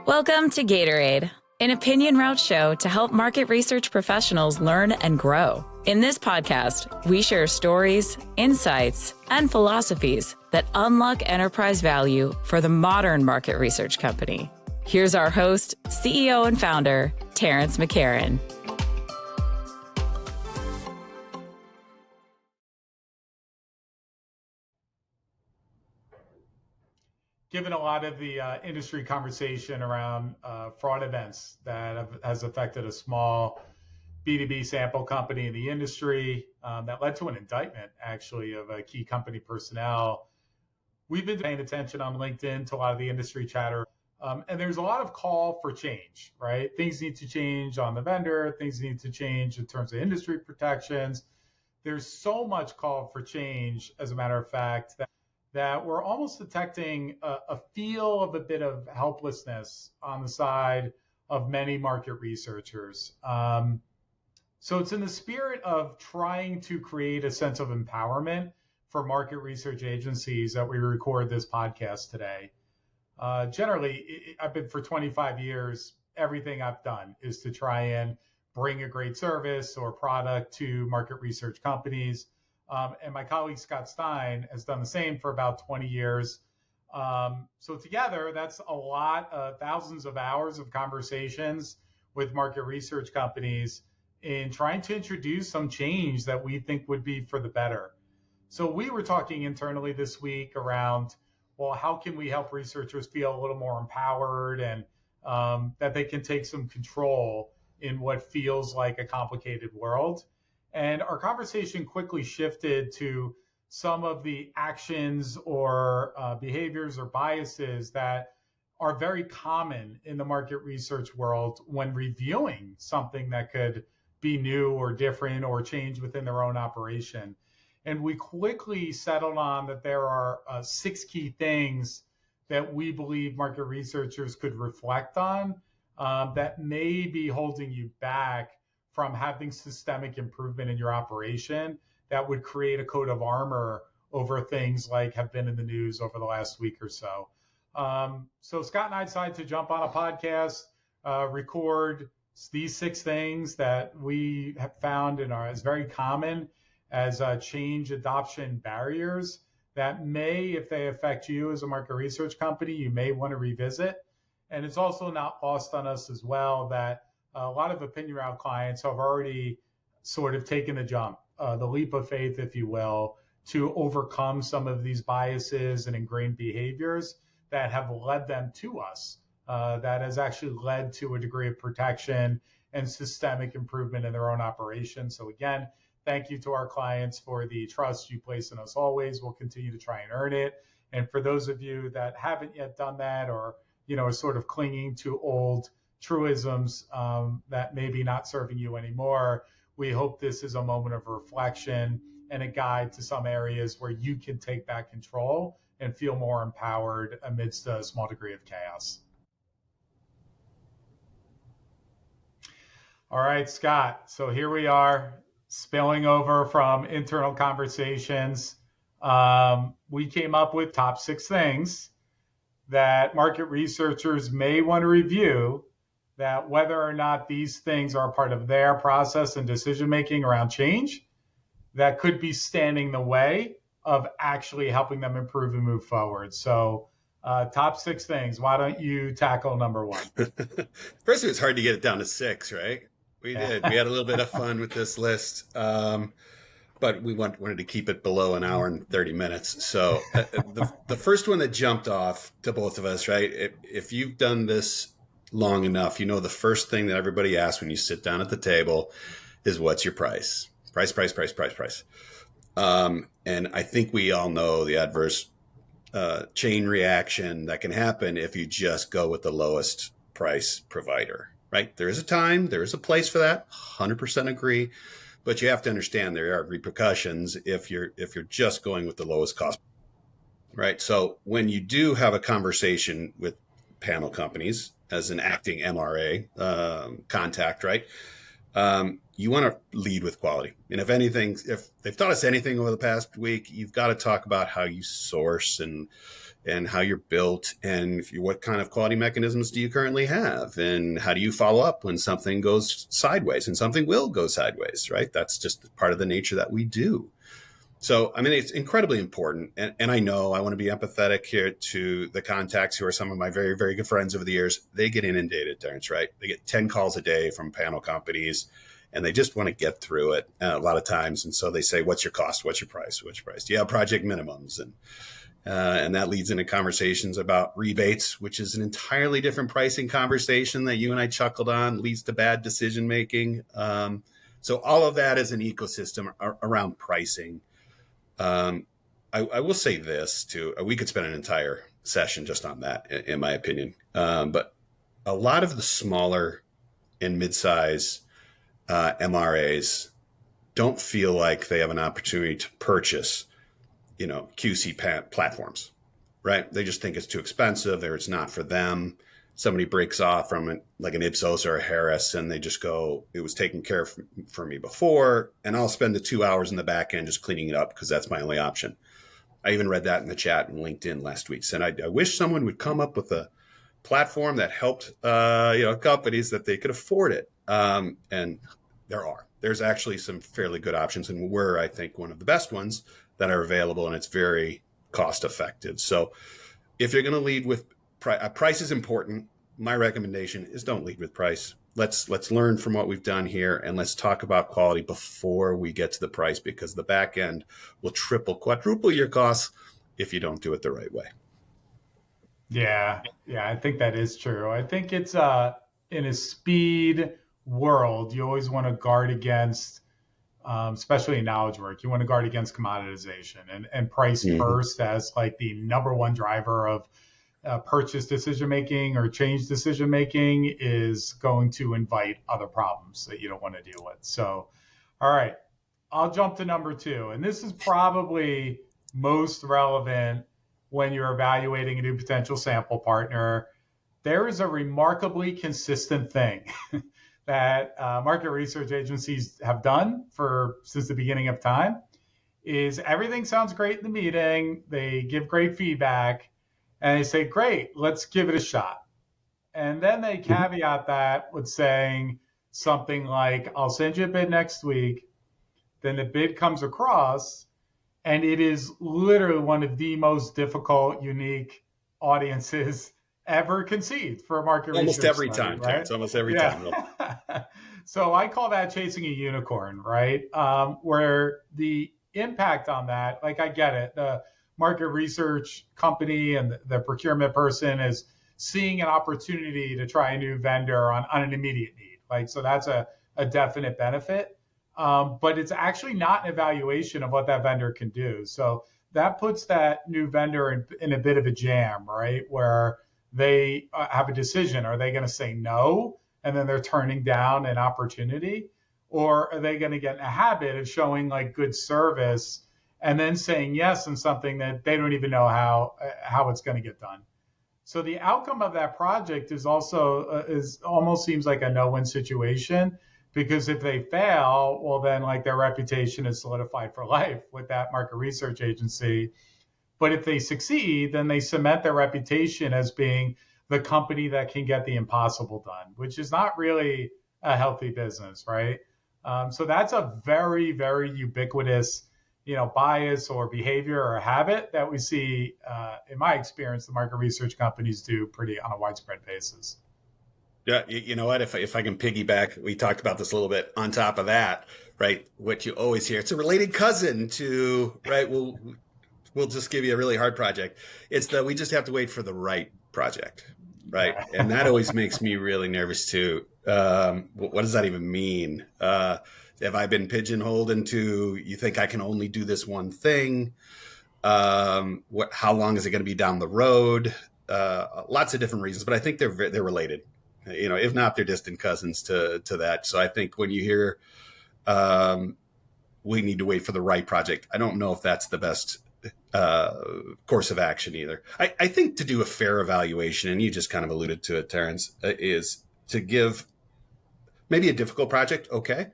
Welcome to Gatorade, an opinion route show to help market research professionals learn and grow. In this podcast, we share stories, insights, and philosophies that unlock enterprise value for the modern market research company. Here's our host, CEO and founder, Terence McCarron. Given a lot of the industry conversation around fraud events that has affected a small B2B sample company in the industry that led to an indictment, actually, of a key company personnel, we've been paying attention on LinkedIn to a lot of the industry chatter. And there's a lot of call for change, right? Things need to change on the vendor. Things need to change in terms of industry protections. There's so much call for change, as a matter of fact, that we're almost detecting a feel of a bit of helplessness on the side of many market researchers. So it's in the spirit of trying to create a sense of empowerment for market research agencies that we record this podcast today. Generally, I've been for 25 years, everything I've done is to try and bring a great service or product to market research companies. And my colleague, Scott Stein, has done the same for about 20 years. So together, that's a lot, thousands of hours of conversations with market research companies in trying to introduce some change that we think would be for the better. So we were talking internally this week around, well, how can we help researchers feel a little more empowered and that they can take some control in what feels like a complicated world. And our conversation quickly shifted to some of the actions or behaviors or biases that are very common in the market research world when reviewing something that could be new or different or change within their own operation. And we quickly settled on that there are 6 key things that we believe market researchers could reflect on that may be holding you back from having systemic improvement in your operation that would create a coat of armor over things like have been in the news over the last week or so. So Scott and I decided to jump on a podcast, record these 6 things that we have found as very common as change adoption barriers that may, if they affect you as a market research company, you may want to revisit. And it's also not lost on us as well that a lot of opinion route clients have already sort of taken the jump, the leap of faith, if you will, to overcome some of these biases and ingrained behaviors that have led them to us, that has actually led to a degree of protection and systemic improvement in their own operation. So again, thank you to our clients for the trust you place in us always. We'll continue to try and earn it. And for those of you that haven't yet done that or, are sort of clinging to old truisms that may be not serving you anymore, we hope this is a moment of reflection and a guide to some areas where you can take back control and feel more empowered amidst a small degree of chaos. All right, Scott. So here we are, spilling over from internal conversations. We came up with top 6 things that market researchers may want to review, that whether or not these things are part of their process and decision-making around change, that could be standing in the way of actually helping them improve and move forward. So top 6 things. Why don't you tackle number 1? First, it was hard to get it down to 6, right? We did. We had a little bit of fun with this list, but we wanted to keep it below an hour and 30 minutes. So the first one that jumped off to both of us, right? If you've done this long enough, the first thing that everybody asks when you sit down at the table is, what's your price? Price. And I think we all know the adverse chain reaction that can happen if you just go with the lowest price provider, right? There is a time, there is a place for that, 100% agree. But you have to understand there are repercussions if you're just going with the lowest cost, right? So when you do have a conversation with panel companies as an acting MRA contact, right? You want to lead with quality. And if anything, if they've taught us anything over the past week, you've got to talk about how you source and how you're built, and what kind of quality mechanisms do you currently have, and how do you follow up when something goes sideways, and something will go sideways, right? That's just part of the nature that we do. So, I mean, it's incredibly important. And I know I want to be empathetic here to the contacts who are some of my very, very good friends over the years. They get inundated, Terence, right? They get 10 calls a day from panel companies, and they just want to get through it a lot of times. And so they say, what's your cost? What's your price? What's your price? Do you have project minimums? And that leads into conversations about rebates, which is an entirely different pricing conversation that you and I chuckled on, leads to bad decision making. So all of that is an ecosystem around pricing. I will say this too. We could spend an entire session just on that, in my opinion. But a lot of the smaller and mid-size MRAs don't feel like they have an opportunity to purchase, QC platforms, right? They just think it's too expensive, or it's not for them. Somebody breaks off from it, like an Ipsos or a Harris, and they just go, it was taken care of for me before, and I'll spend the 2 hours in the back end just cleaning it up because that's my only option. I even read that in the chat in LinkedIn last week. Said, I wish someone would come up with a platform that helped, companies that they could afford it. And there's actually some fairly good options, and we're, I think, one of the best ones that are available, and it's very cost effective. So if you're going to lead with price is important. My recommendation is don't lead with price. Let's learn from what we've done here, and let's talk about quality before we get to the price, because the back end will triple, quadruple your costs if you don't do it the right way. Yeah, I think that is true. I think it's in a speed world, you always want to guard against, especially in knowledge work, you want to guard against commoditization, and price first as like the number one driver of purchase decision making or change decision making is going to invite other problems that you don't want to deal with. So, all right, I'll jump to number two. And this is probably most relevant when you're evaluating a new potential sample partner. There is a remarkably consistent thing that market research agencies have done since the beginning of time is everything sounds great in the meeting. They give great feedback. And they say, great, let's give it a shot. And then they caveat that with saying something like, I'll send you a bid next week. Then the bid comes across, and it is literally one of the most difficult, unique audiences ever conceived for a market research almost every study, time, right? Terence, almost every time. So I call that chasing a unicorn, right? Where the impact on that, like I get it, the market research company and the procurement person is seeing an opportunity to try a new vendor on an immediate need. Like, so that's a definite benefit. But it's actually not an evaluation of what that vendor can do. So that puts that new vendor in a bit of a jam, right? Where they have a decision. Are they going to say no, and then they're turning down an opportunity? Or are they going to get in a habit of showing like good service and then saying yes in something that they don't even know how it's going to get done? So the outcome of that project is also is almost seems like a no-win situation, because if they fail, well, then like their reputation is solidified for life with that market research agency. But if they succeed, then they cement their reputation as being the company that can get the impossible done, which is not really a healthy business, right? So that's a very, very ubiquitous, bias or behavior or habit that we see, in my experience, the market research companies do pretty on a widespread basis. Yeah, you know what? If I can piggyback, we talked about this a little bit. On top of that, right? What you always hear, it's a related cousin to, right? We'll just give you a really hard project. It's that we just have to wait for the right project, right? Yeah. And that always makes me really nervous too. What does that even mean? Have I been pigeonholed into, you think I can only do this one thing? How long is it going to be down the road? Lots of different reasons, but I think they're related. If not, they're distant cousins to that. So I think when you hear we need to wait for the right project, I don't know if that's the best course of action either. I think to do a fair evaluation, and you just kind of alluded to it, Terence, is to maybe a difficult project, okay,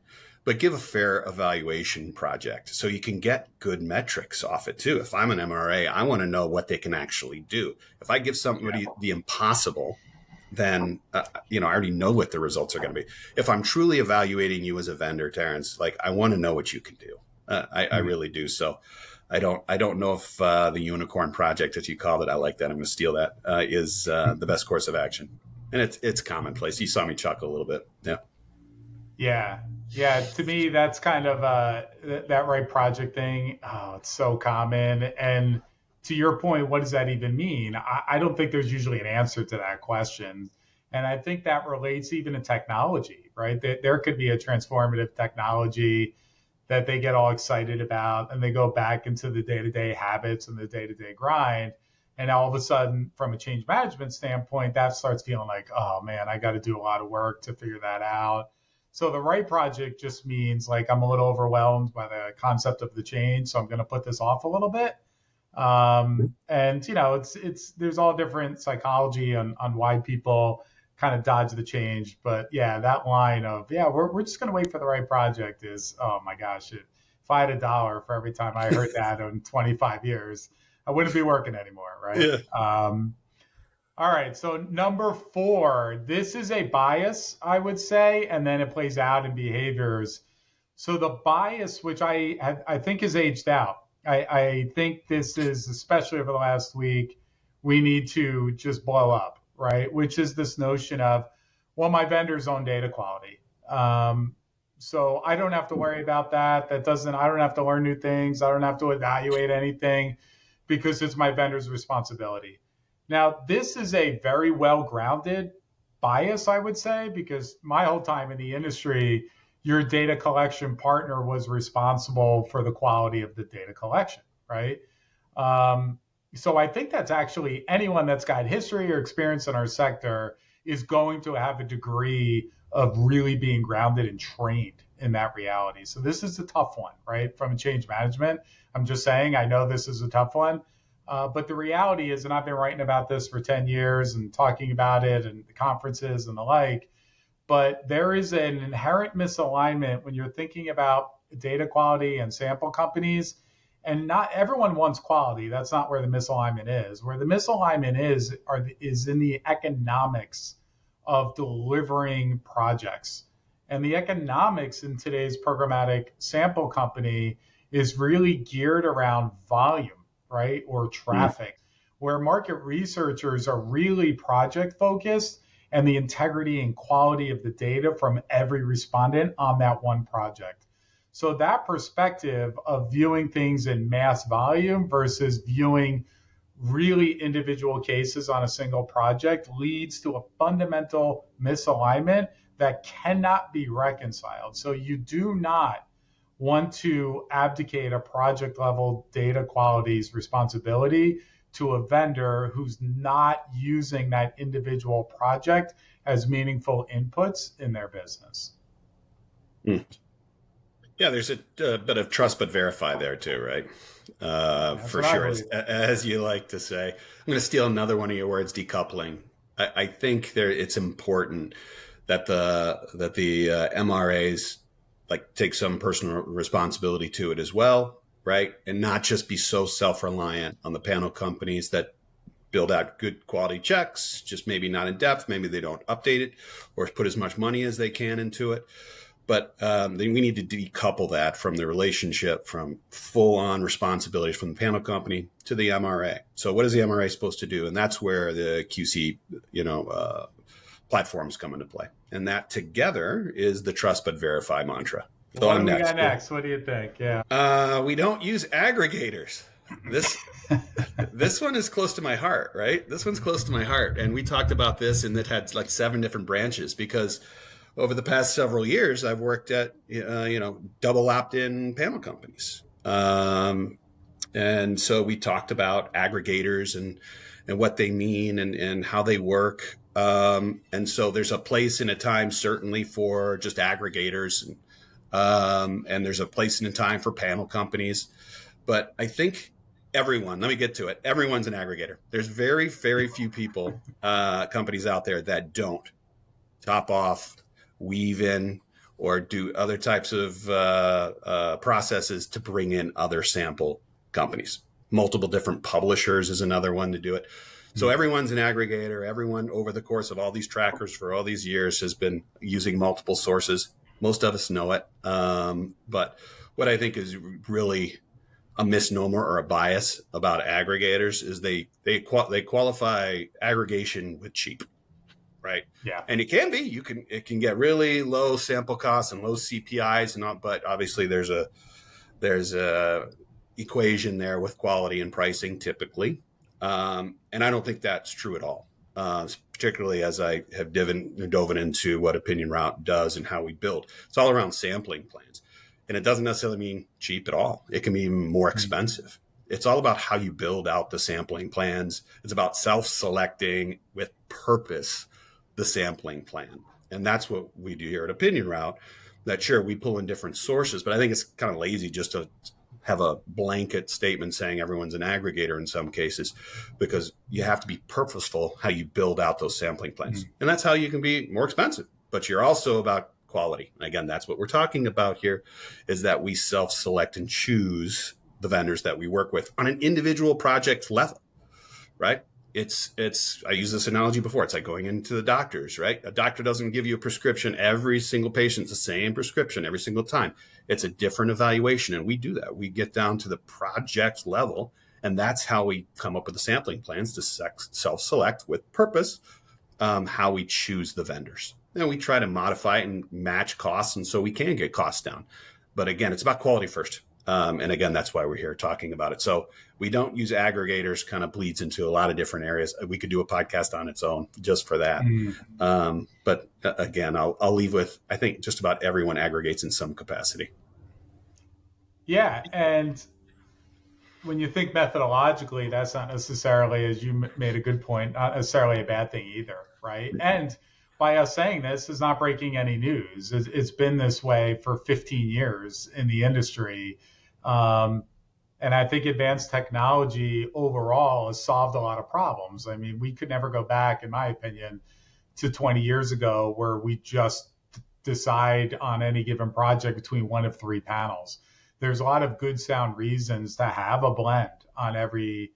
but give a fair evaluation project so you can get good metrics off it too. If I'm an MRA, I want to know what they can actually do. If I give somebody the impossible, then I already know what the results are going to be. If I'm truly evaluating you as a vendor, Terence, like I want to know what you can do. I really do. So I don't know if the unicorn project, as you called it, I like that. I'm going to steal that. Is the best course of action, and it's commonplace. You saw me chuckle a little bit. Yeah. Yeah. To me, that's kind of that right project thing. Oh, it's so common. And to your point, what does that even mean? I don't think there's usually an answer to that question. And I think that relates even to technology, right? There could be a transformative technology that they get all excited about and they go back into the day-to-day habits and the day-to-day grind. And all of a sudden, from a change management standpoint, that starts feeling like, oh man, I got to do a lot of work to figure that out. So the right project just means like I'm a little overwhelmed by the concept of the change, so I'm going to put this off a little bit. And it's there's all different psychology on why people kind of dodge the change. But yeah, that line of we're just going to wait for the right project is, oh my gosh, if I had $1 for every time I heard that in 25 years, I wouldn't be working anymore, right? Yeah. All right, so number 4, this is a bias, I would say, and then it plays out in behaviors. So the bias, which I think is aged out, I think this is, especially over the last week, we need to just blow up, right? Which is this notion of, well, my vendors own data quality. So I don't have to worry about that. I don't have to learn new things. I don't have to evaluate anything because it's my vendor's responsibility. Now, this is a very well-grounded bias, I would say, because my whole time in the industry, your data collection partner was responsible for the quality of the data collection, right? So I think that's actually anyone that's got history or experience in our sector is going to have a degree of really being grounded and trained in that reality. So this is a tough one, right? From a change management, I'm just saying, I know this is a tough one. But the reality is, and I've been writing about this for 10 years and talking about it and the conferences and the like, but there is an inherent misalignment when you're thinking about data quality and sample companies. And not everyone wants quality. That's not where the misalignment is. Where the misalignment is in the economics of delivering projects. And the economics in today's programmatic sample company is really geared around volume, right? Or traffic, where market researchers are really project focused and the integrity and quality of the data from every respondent on that one project. So that perspective of viewing things in mass volume versus viewing really individual cases on a single project leads to a fundamental misalignment that cannot be reconciled. So you do not want to abdicate a project level data quality's responsibility to a vendor who's not using that individual project as meaningful inputs in their business. Yeah, there's a bit of trust but verify there too, right? For sure, as you like to say. I'm going to steal another one of your words, decoupling. I think it's important that the MRAs like take some personal responsibility to it as well, right? And not just be so self-reliant on the panel companies that build out good quality checks, just maybe not in depth, maybe they don't update it or put as much money as they can into it. But then we need to decouple that from the relationship from full-on responsibilities from the panel company to the MRA. So what is the MRA supposed to do? And that's where the QC, platforms come into play. And that together is the trust but verify mantra. So what do we got next? What do you think? Yeah. We don't use aggregators. This one is close to my heart, right? This one's close to my heart. And we talked about this and it had like 7 different branches because over the past several years, I've worked at, double opt-in panel companies. And so we talked about aggregators and what they mean and how they work. And so there's a place and a time certainly for just aggregators. And there's a place and a time for panel companies. But I think let me get to it. Everyone's an aggregator. There's very, very few companies out there that don't top off weave in or do other types of processes to bring in other sample companies. Multiple different publishers is another one to do it. So everyone's an aggregator. Everyone over the course of all these trackers for all these years has been using multiple sources. Most of us know it. But what I think is really a misnomer or a bias about aggregators is they qualify aggregation with cheap, right? Yeah. And it can be, it can get really low sample costs and low CPIs and all, but obviously there's a equation there with quality and pricing typically. And I don't think that's true at all. Particularly as I have dove into what Opinion Route does and how we build. It's all around sampling plans. And it doesn't necessarily mean cheap at all. It can be even more expensive. It's all about how you build out the sampling plans. It's about self-selecting with purpose the sampling plan. And that's what we do here at Opinion Route. That sure, we pull in different sources, but I think it's kind of lazy just to have a blanket statement saying everyone's an aggregator in some cases, because you have to be purposeful how you build out those sampling plans. And that's how you can be more expensive, but you're also about quality. And again, that's what we're talking about here, is that we self-select and choose the vendors that we work with on an individual project level, right? I used this analogy before. It's like going into the doctors, right? A doctor doesn't give you a prescription. Every single patient's the same prescription every single time. It's a different evaluation. And we do that. We get down to the project level. And that's how we come up with the sampling plans to self-select with purpose, how we choose the vendors. And we try to modify it and match costs. And so we can get costs down. But again, it's about quality first. And again, that's why we're here talking about it. So we don't use aggregators, kind of bleeds into a lot of different areas. We could do a podcast on its own just for that. But again, I'll leave with, I think just about everyone aggregates in some capacity. Yeah. And when you think methodologically, that's not necessarily, as you made a good point, not necessarily a bad thing either, right? And by us saying this is not breaking any news. It's been this way for 15 years in the industry. And I think advanced technology overall has solved a lot of problems. I mean, we could never go back, in my opinion, to 20 years ago where we just decide on any given project between one of three panels. There's a lot of good sound reasons to have a blend on every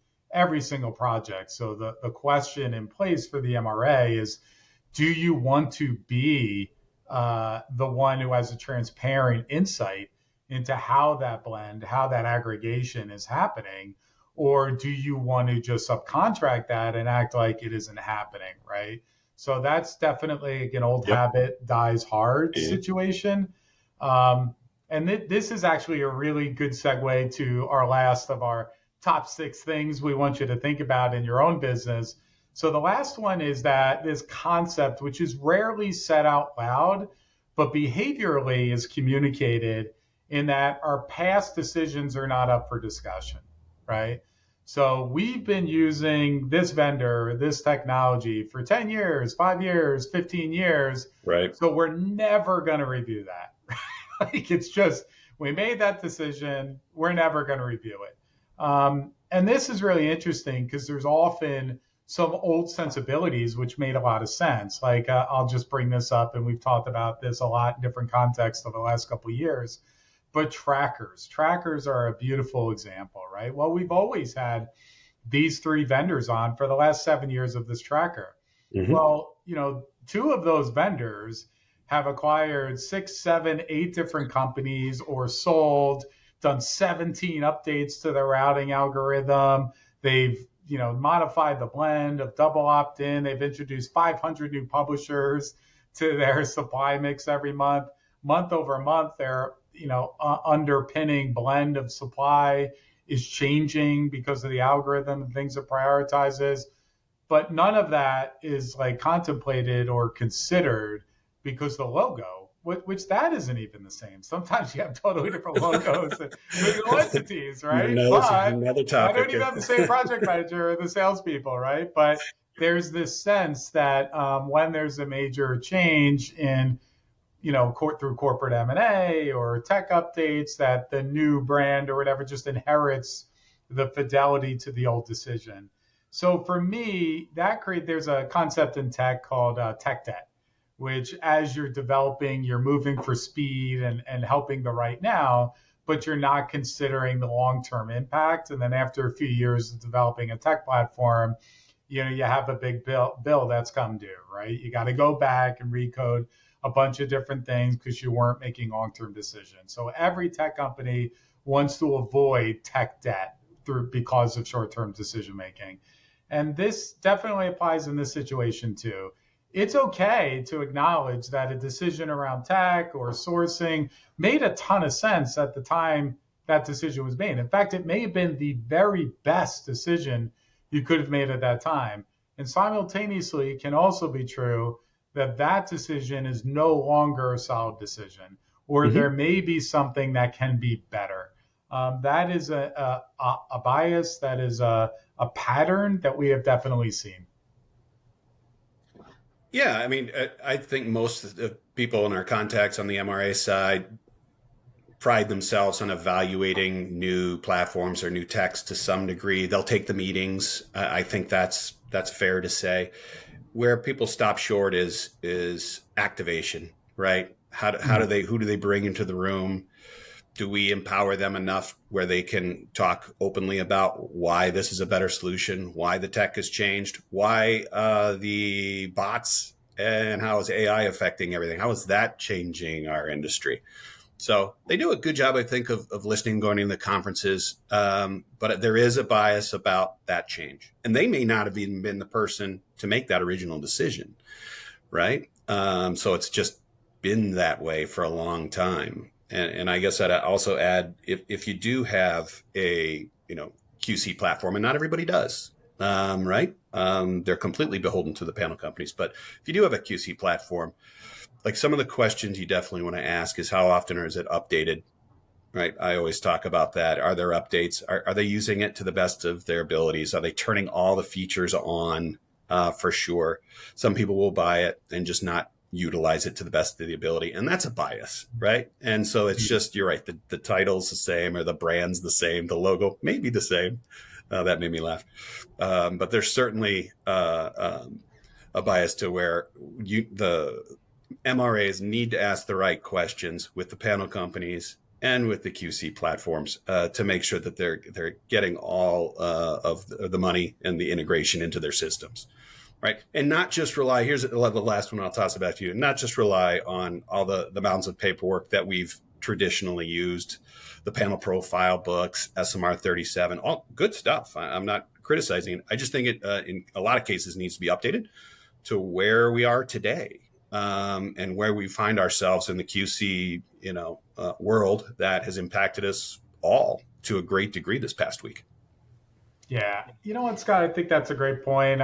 single project. So the question in place for the MRA is, do you want to be the one who has a transparent insight into how that blend, how that aggregation is happening? Or do you want to just subcontract that and act like it isn't happening, right? So that's definitely an old habit dies hard situation. And this is actually a really good segue to our last of our top 6 things we want you to think about in your own business. So the last one is that this concept, which is rarely said out loud, but behaviorally is communicated, in that our past decisions are not up for discussion, right? So we've been using this vendor, this technology for 10 years, 5 years, 15 years. Right. So we're never going to review that. Like, it's just, we made that decision. We're never going to review it. And this is really interesting because there's often some old sensibilities which made a lot of sense. Like, I'll just bring this up, and we've talked about this a lot in different contexts over the last couple of years. But trackers are a beautiful example, right? Well, we've always had these 3 vendors on for the last 7 years of this tracker. Well, 2 of those vendors have acquired 6, 7, 8 different companies or sold, done 17 updates to their routing algorithm. They've modified the blend of double opt-in. They've introduced 500 new publishers to their supply mix every month. Month over month, their underpinning blend of supply is changing because of the algorithm and things it prioritizes. But none of that is like contemplated or considered because the logo, which that isn't even the same. Sometimes you have totally different logos and legal entities, right? Another topic. I don't even have the same project manager or the salespeople, right? But there's this sense that when there's a major change in through corporate M&A or tech updates, that the new brand or whatever just inherits the fidelity to the old decision. So for me, there's a concept in tech called tech debt, which as you're developing, you're moving for speed and helping the right now, but you're not considering the long-term impact. And then after a few years of developing a tech platform, you have a big bill that's come due, right? You got to go back and recode a bunch of different things because you weren't making long-term decisions. So every tech company wants to avoid tech debt because of short-term decision making. And this definitely applies in this situation too. It's okay to acknowledge that a decision around tech or sourcing made a ton of sense at the time that decision was made. In fact, it may have been the very best decision you could have made at that time. And simultaneously, it can also be true that that decision is no longer a solid decision, or there may be something that can be better. That is a bias, that is a pattern that we have definitely seen. Yeah, I mean, I think most of the people in our contacts on the MRA side pride themselves on evaluating new platforms or new techs to some degree. They'll take the meetings. I think that's fair to say. Where people stop short is activation, right? Who do they bring into the room? Do we empower them enough where they can talk openly about why this is a better solution, why the tech has changed, why the bots, and how is AI affecting everything? How is that changing our industry? So they do a good job, I think, of listening, going to the conferences. But there is a bias about that change. And they may not have even been the person to make that original decision, right? So it's just been that way for a long time. And I guess I'd also add, if you do have a QC platform, and not everybody does, right? They're completely beholden to the panel companies. But if you do have a QC platform, like some of the questions you definitely want to ask is how often is it updated, right? I always talk about that. Are there updates? Are they using it to the best of their abilities? Are they turning all the features on for sure? Some people will buy it and just not utilize it to the best of the ability. And that's a bias, right? And so it's just, you're right. The title's the same, or the brand's the same. The logo may be the same. That made me laugh. But there's certainly a bias to where the MRAs need to ask the right questions with the panel companies and with the QC platforms to make sure that they're getting all of the money and the integration into their systems, right? And not just rely, here's the last one I'll toss it back to you, not just rely on all the mounds of paperwork that we've traditionally used, the panel profile books, SMR 37, all good stuff. I'm not criticizing it. I just think it, in a lot of cases, needs to be updated to where we are today. And where we find ourselves in the QC, world that has impacted us all to a great degree this past week. Yeah. You know what, Scott? I think that's a great point.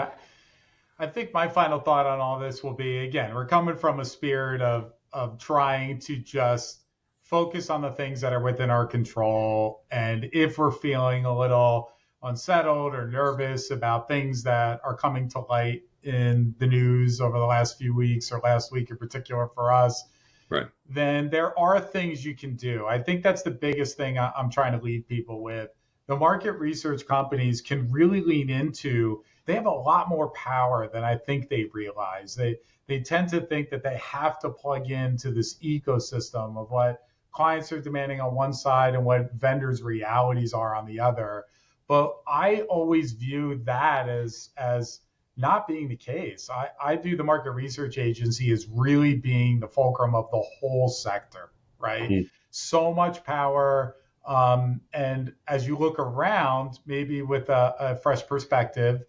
I think my final thought on all this will be, again, we're coming from a spirit of trying to just focus on the things that are within our control. And if we're feeling a little unsettled or nervous about things that are coming to light in the news over the last few weeks, or last week in particular for us, right, then there are things you can do. I think that's the biggest thing I'm trying to leave people with. The market research companies can really lean into, they have a lot more power than I think they realize. They tend to think that they have to plug into this ecosystem of what clients are demanding on one side and what vendors' realities are on the other. But I always view that as not being the case. I view the market research agency as really being the fulcrum of the whole sector, right? Mm-hmm. So much power. And as you look around, maybe with a fresh perspective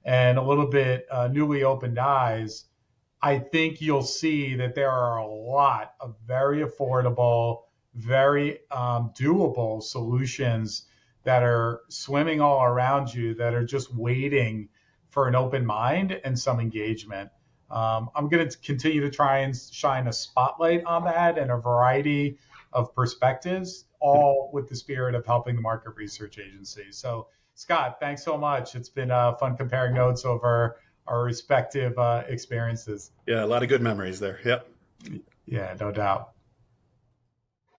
and a little bit newly opened eyes, I think you'll see that there are a lot of very affordable, very doable solutions that are swimming all around you, that are just waiting for an open mind and some engagement. I'm going to continue to try and shine a spotlight on that and a variety of perspectives, all with the spirit of helping the market research agency. So, Scott, thanks so much. It's been fun comparing notes over our respective experiences. Yeah, a lot of good memories there. Yep. Yeah, no doubt.